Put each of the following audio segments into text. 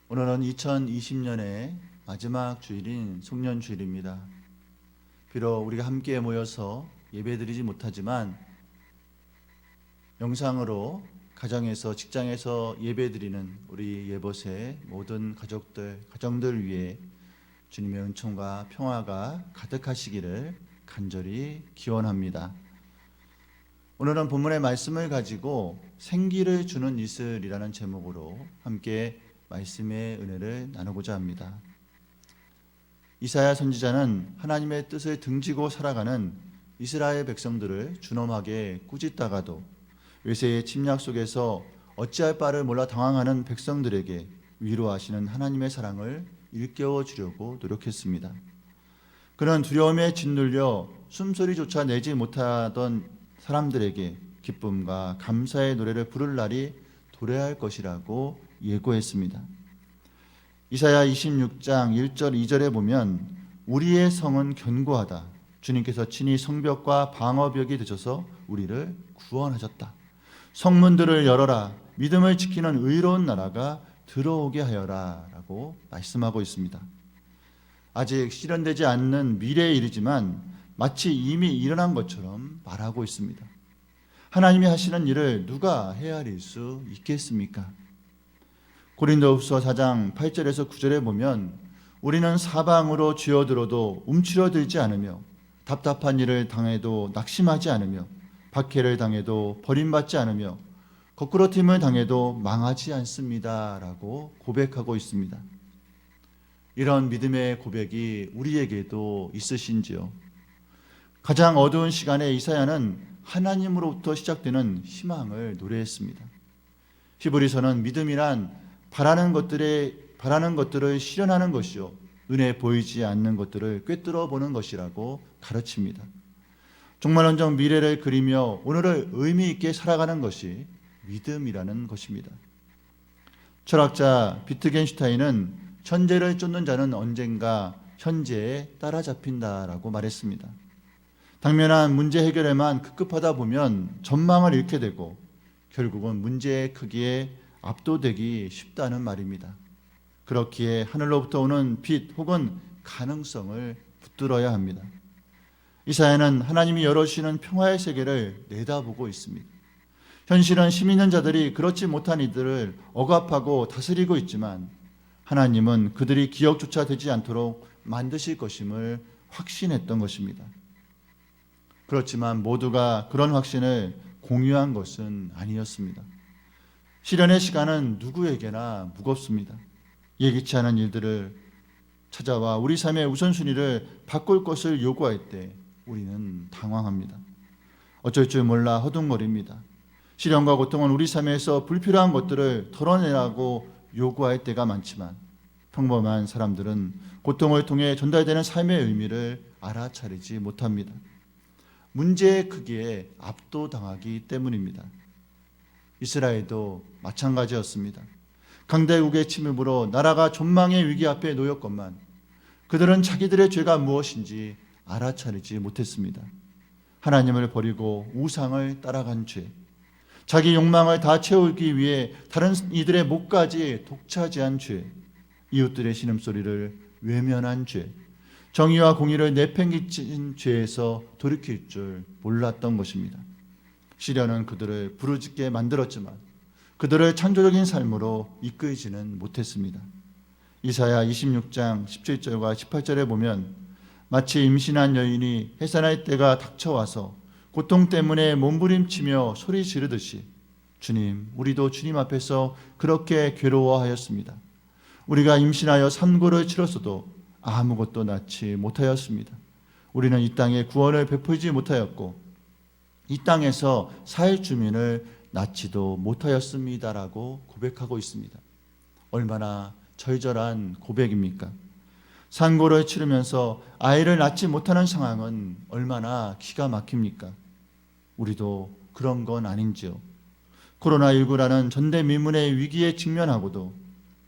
오늘은 2020년의 마지막 주일인 송년주일입니다. 비록 우리가 함께 모여서 예배드리지 못하지만 영상으로 가정에서 직장에서 예배드리는 우리 예봇의 모든 가정들 위해 주님의 은총과 평화가 가득하시기를 간절히 기원합니다. 오늘은 본문의 말씀을 가지고 생기를 주는 이슬이라는 제목으로 함께 말씀의 은혜를 나누고자 합니다. 이사야 선지자는 하나님의 뜻을 등지고 살아가는 이스라엘 백성들을 준엄하게 꾸짖다가도 외세의 침략 속에서 어찌할 바를 몰라 당황하는 백성들에게 위로하시는 하나님의 사랑을 일깨워 주려고 노력했습니다. 그는 두려움에 짓눌려 숨소리조차 내지 못하던 사람들에게 기쁨과 감사의 노래를 부를 날이 도래할 것이라고 예고했습니다. 이사야 26장 1절 2절에 보면 우리의 성은 견고하다. 주님께서 친히 성벽과 방어벽이 되셔서 우리를 구원하셨다. 성문들을 열어라. 믿음을 지키는 의로운 나라가 들어오게 하여라 라고 말씀하고 있습니다. 아직 실현되지 않는 미래에 이르지만 마치 이미 일어난 것처럼 말하고 있습니다. 하나님이 하시는 일을 누가 헤아릴 수 있겠습니까? 고린도후서 4장 8절에서 9절에 보면 우리는 사방으로 쥐어들어도 움츠러들지 않으며 답답한 일을 당해도 낙심하지 않으며 박해를 당해도 버림받지 않으며 거꾸로짐을 당해도 망하지 않습니다 라고 고백하고 있습니다. 이런 믿음의 고백이 우리에게도 있으신지요? 가장 어두운 시간에 이사야는 하나님으로부터 시작되는 희망을 노래했습니다. 히브리서는 믿음이란 바라는 것들을 실현하는 것이요 눈에 보이지 않는 것들을 꿰뚫어 보는 것이라고 가르칩니다. 종말론적 미래를 그리며 오늘을 의미 있게 살아가는 것이 믿음이라는 것입니다. 철학자 비트겐슈타인은 현재를 쫓는 자는 언젠가 현재에 따라잡힌다라고 말했습니다. 당면한 문제 해결에만 급급하다 보면 전망을 잃게 되고 결국은 문제의 크기에 압도되기 쉽다는 말입니다. 그렇기에 하늘로부터 오는 빛 혹은 가능성을 붙들어야 합니다. 이사야는 하나님이 열어주시는 평화의 세계를 내다보고 있습니다. 현실은 힘 있는 자들이 그렇지 못한 이들을 억압하고 다스리고 있지만 하나님은 그들이 기억조차 되지 않도록 만드실 것임을 확신했던 것입니다. 그렇지만 모두가 그런 확신을 공유한 것은 아니었습니다. 시련의 시간은 누구에게나 무겁습니다. 예기치 않은 일들을 찾아와 우리 삶의 우선순위를 바꿀 것을 요구할 때 우리는 당황합니다. 어쩔 줄 몰라 허둥거립니다. 시련과 고통은 우리 삶에서 불필요한 것들을 털어내라고 요구할 때가 많지만 평범한 사람들은 고통을 통해 전달되는 삶의 의미를 알아차리지 못합니다. 문제의 크기에 압도당하기 때문입니다. 이스라엘도 마찬가지였습니다. 강대국의 침입으로 나라가 존망의 위기 앞에 놓였건만 그들은 자기들의 죄가 무엇인지 알아차리지 못했습니다. 하나님을 버리고 우상을 따라간 죄, 자기 욕망을 다 채우기 위해 다른 이들의 목까지 독차지한 죄, 이웃들의 신음소리를 외면한 죄, 정의와 공의를 내팽개친 죄에서 돌이킬 줄 몰랐던 것입니다. 시련은 그들을 부르짖게 만들었지만 그들을 창조적인 삶으로 이끌지는 못했습니다. 이사야 26장 17절과 18절에 보면 마치 임신한 여인이 해산할 때가 닥쳐와서 고통 때문에 몸부림치며 소리 지르듯이 주님, 우리도 주님 앞에서 그렇게 괴로워하였습니다. 우리가 임신하여 산고를 치렀어도 아무것도 낳지 못하였습니다. 우리는 이 땅에 구원을 베풀지 못하였고 이 땅에서 살 주민을 낳지도 못하였습니다라고 고백하고 있습니다. 얼마나 절절한 고백입니까? 산고를 치르면서 아이를 낳지 못하는 상황은 얼마나 기가 막힙니까? 우리도 그런 건 아닌지요? 코로나19라는 전대미문의 위기에 직면하고도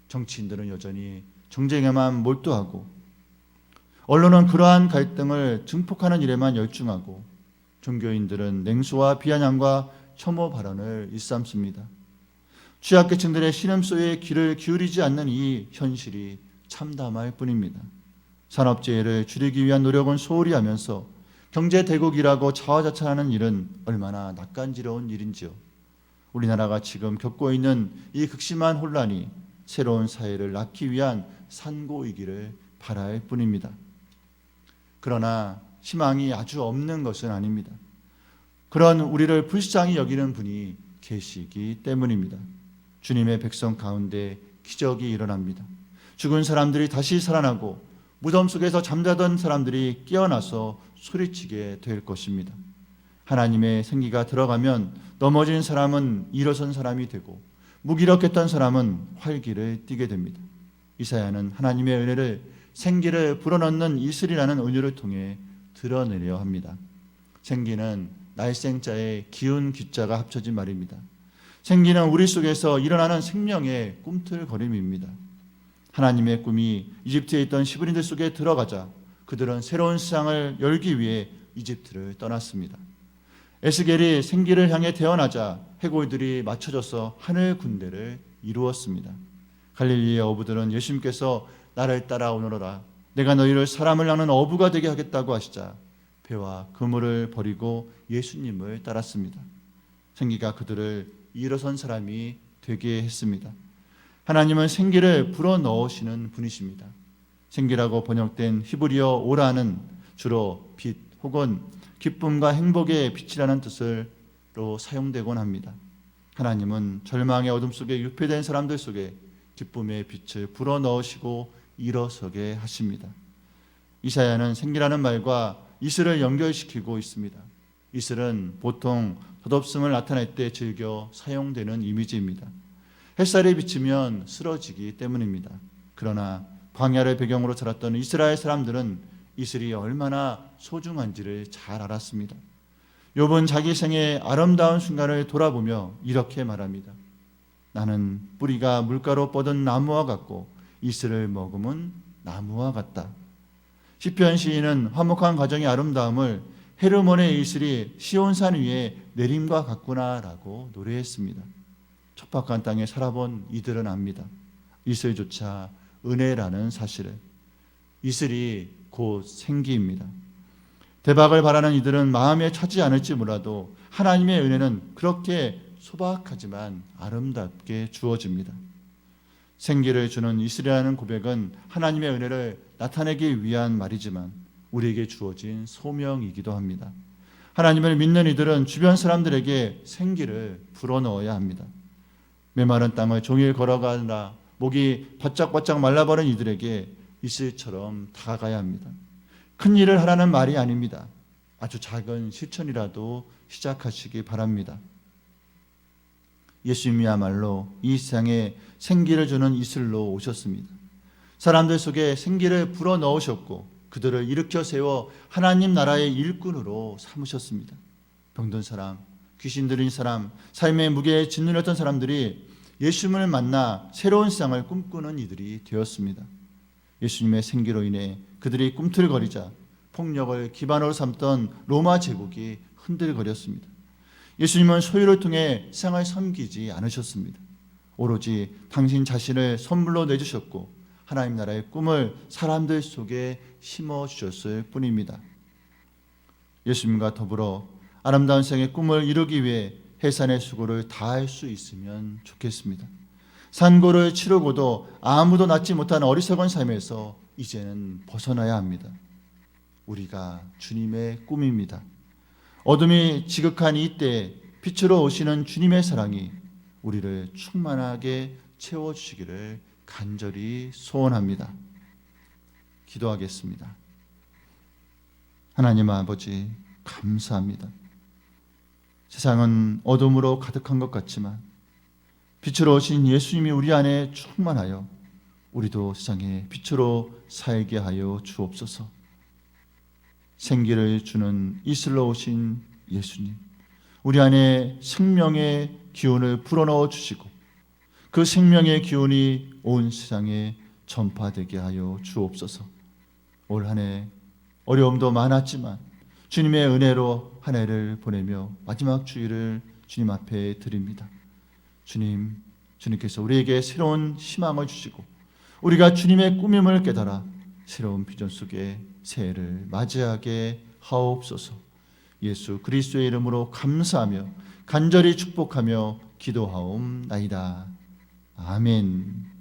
정치인들은 여전히 정쟁에만 몰두하고 언론은 그러한 갈등을 증폭하는 일에만 열중하고 종교인들은 냉소와 비아냥과 혐오 발언을 일삼습니다. 취약계층들의 신음소리에 귀를 기울이지 않는 이 현실이 참담할 뿐입니다. 산업재해를 줄이기 위한 노력은 소홀히 하면서 경제 대국이라고 자화자찬하는 일은 얼마나 낯간지러운 일인지요. 우리나라가 지금 겪고 있는 이 극심한 혼란이 새로운 사회를 낳기 위한 산고이기를 바랄 뿐입니다. 그러나 희망이 아주 없는 것은 아닙니다. 그런 우리를 불쌍히 여기는 분이 계시기 때문입니다. 주님의 백성 가운데 기적이 일어납니다. 죽은 사람들이 다시 살아나고 무덤 속에서 잠자던 사람들이 깨어나서 소리치게 될 것입니다. 하나님의 생기가 들어가면 넘어진 사람은 일어선 사람이 되고 무기력했던 사람은 활기를 띠게 됩니다. 이사야는 하나님의 은혜를 생기를 불어넣는 이슬이라는 은유를 통해 드러내려 합니다. 생기는 날생자의 기운 기자가 합쳐진 말입니다. 생기는 우리 속에서 일어나는 생명의 꿈틀거림입니다. 하나님의 꿈이 이집트에 있던 히브리인들 속에 들어가자 그들은 새로운 세상을 열기 위해 이집트를 떠났습니다. 에스겔이 생기를 향해 태어나자 해골들이 맞춰져서 하늘 군대를 이루었습니다. 갈릴리의 어부들은 예수님께서 나를 따라오너라 내가 너희를 사람을 낳는 어부가 되게 하겠다고 하시자 배와 그물을 버리고 예수님을 따랐습니다. 생기가 그들을 일어선 사람이 되게 했습니다. 하나님은 생기를 불어넣으시는 분이십니다. 생기라고 번역된 히브리어 오라는 주로 빛 혹은 기쁨과 행복의 빛이라는 뜻으로 사용되곤 합니다. 하나님은 절망의 어둠 속에 유폐된 사람들 속에 기쁨의 빛을 불어넣으시고 일어서게 하십니다. 이사야는 생기라는 말과 이슬을 연결시키고 있습니다. 이슬은 보통 덧없음을 나타낼 때 즐겨 사용되는 이미지입니다. 햇살이 비치면 쓰러지기 때문입니다. 그러나 광야를 배경으로 자랐던 이스라엘 사람들은 이슬이 얼마나 소중한지를 잘 알았습니다. 욥은 자기 생의 아름다운 순간을 돌아보며 이렇게 말합니다. 나는 뿌리가 물가로 뻗은 나무와 같고 이슬을 머금은 나무와 같다. 시편 시인은 화목한 가정의 아름다움을 헤르몬의 이슬이 시온산 위에 내림과 같구나라고 노래했습니다. 척박한 땅에 살아본 이들은 압니다. 이슬조차 은혜라는 사실을. 이슬이 곧 생기입니다. 대박을 바라는 이들은 마음에 차지 않을지 몰라도 하나님의 은혜는 그렇게 소박하지만 아름답게 주어집니다. 생기를 주는 이슬이라는 고백은 하나님의 은혜를 나타내기 위한 말이지만 우리에게 주어진 소명이기도 합니다. 하나님을 믿는 이들은 주변 사람들에게 생기를 불어넣어야 합니다. 메마른 땅을 종일 걸어가느라 목이 바짝바짝 말라버린 이들에게 이슬처럼 다가가야 합니다. 큰 일을 하라는 말이 아닙니다. 아주 작은 실천이라도 시작하시기 바랍니다. 예수님이야말로 이 세상에 생기를 주는 이슬로 오셨습니다. 사람들 속에 생기를 불어넣으셨고 그들을 일으켜 세워 하나님 나라의 일꾼으로 삼으셨습니다. 병든 사람, 귀신 들린 사람, 삶의 무게에 짓눌렸던 사람들이 예수님을 만나 새로운 세상을 꿈꾸는 이들이 되었습니다. 예수님의 생기로 인해 그들이 꿈틀거리자 폭력을 기반으로 삼던 로마 제국이 흔들거렸습니다. 예수님은 소유를 통해 세상을 섬기지 않으셨습니다. 오로지 당신 자신을 선물로 내주셨고 하나님 나라의 꿈을 사람들 속에 심어주셨을 뿐입니다. 예수님과 더불어 아름다운 세상의 꿈을 이루기 위해 해산의 수고를 다할 수 있으면 좋겠습니다. 산고를 치르고도 아무도 낳지 못한 어리석은 삶에서 이제는 벗어나야 합니다. 우리가 주님의 꿈입니다. 어둠이 지극한 이때 빛으로 오시는 주님의 사랑이 우리를 충만하게 채워주시기를 간절히 소원합니다. 기도하겠습니다. 하나님 아버지 감사합니다. 세상은 어둠으로 가득한 것 같지만 빛으로 오신 예수님이 우리 안에 충만하여 우리도 세상에 빛으로 살게 하여 주옵소서. 생기를 주는 이슬로 오신 예수님, 우리 안에 생명의 기운을 불어넣어 주시고 그 생명의 기운이 온 세상에 전파되게 하여 주옵소서. 올 한 해 어려움도 많았지만 주님의 은혜로 한 해를 보내며 마지막 주일을 주님 앞에 드립니다. 주님, 주님께서 우리에게 새로운 희망을 주시고 우리가 주님의 꾸밈을 깨달아 새로운 비전 속에 새해를 맞이하게 하옵소서. 예수 그리스도의 이름으로 감사하며 간절히 축복하며 기도하옵나이다. 아멘.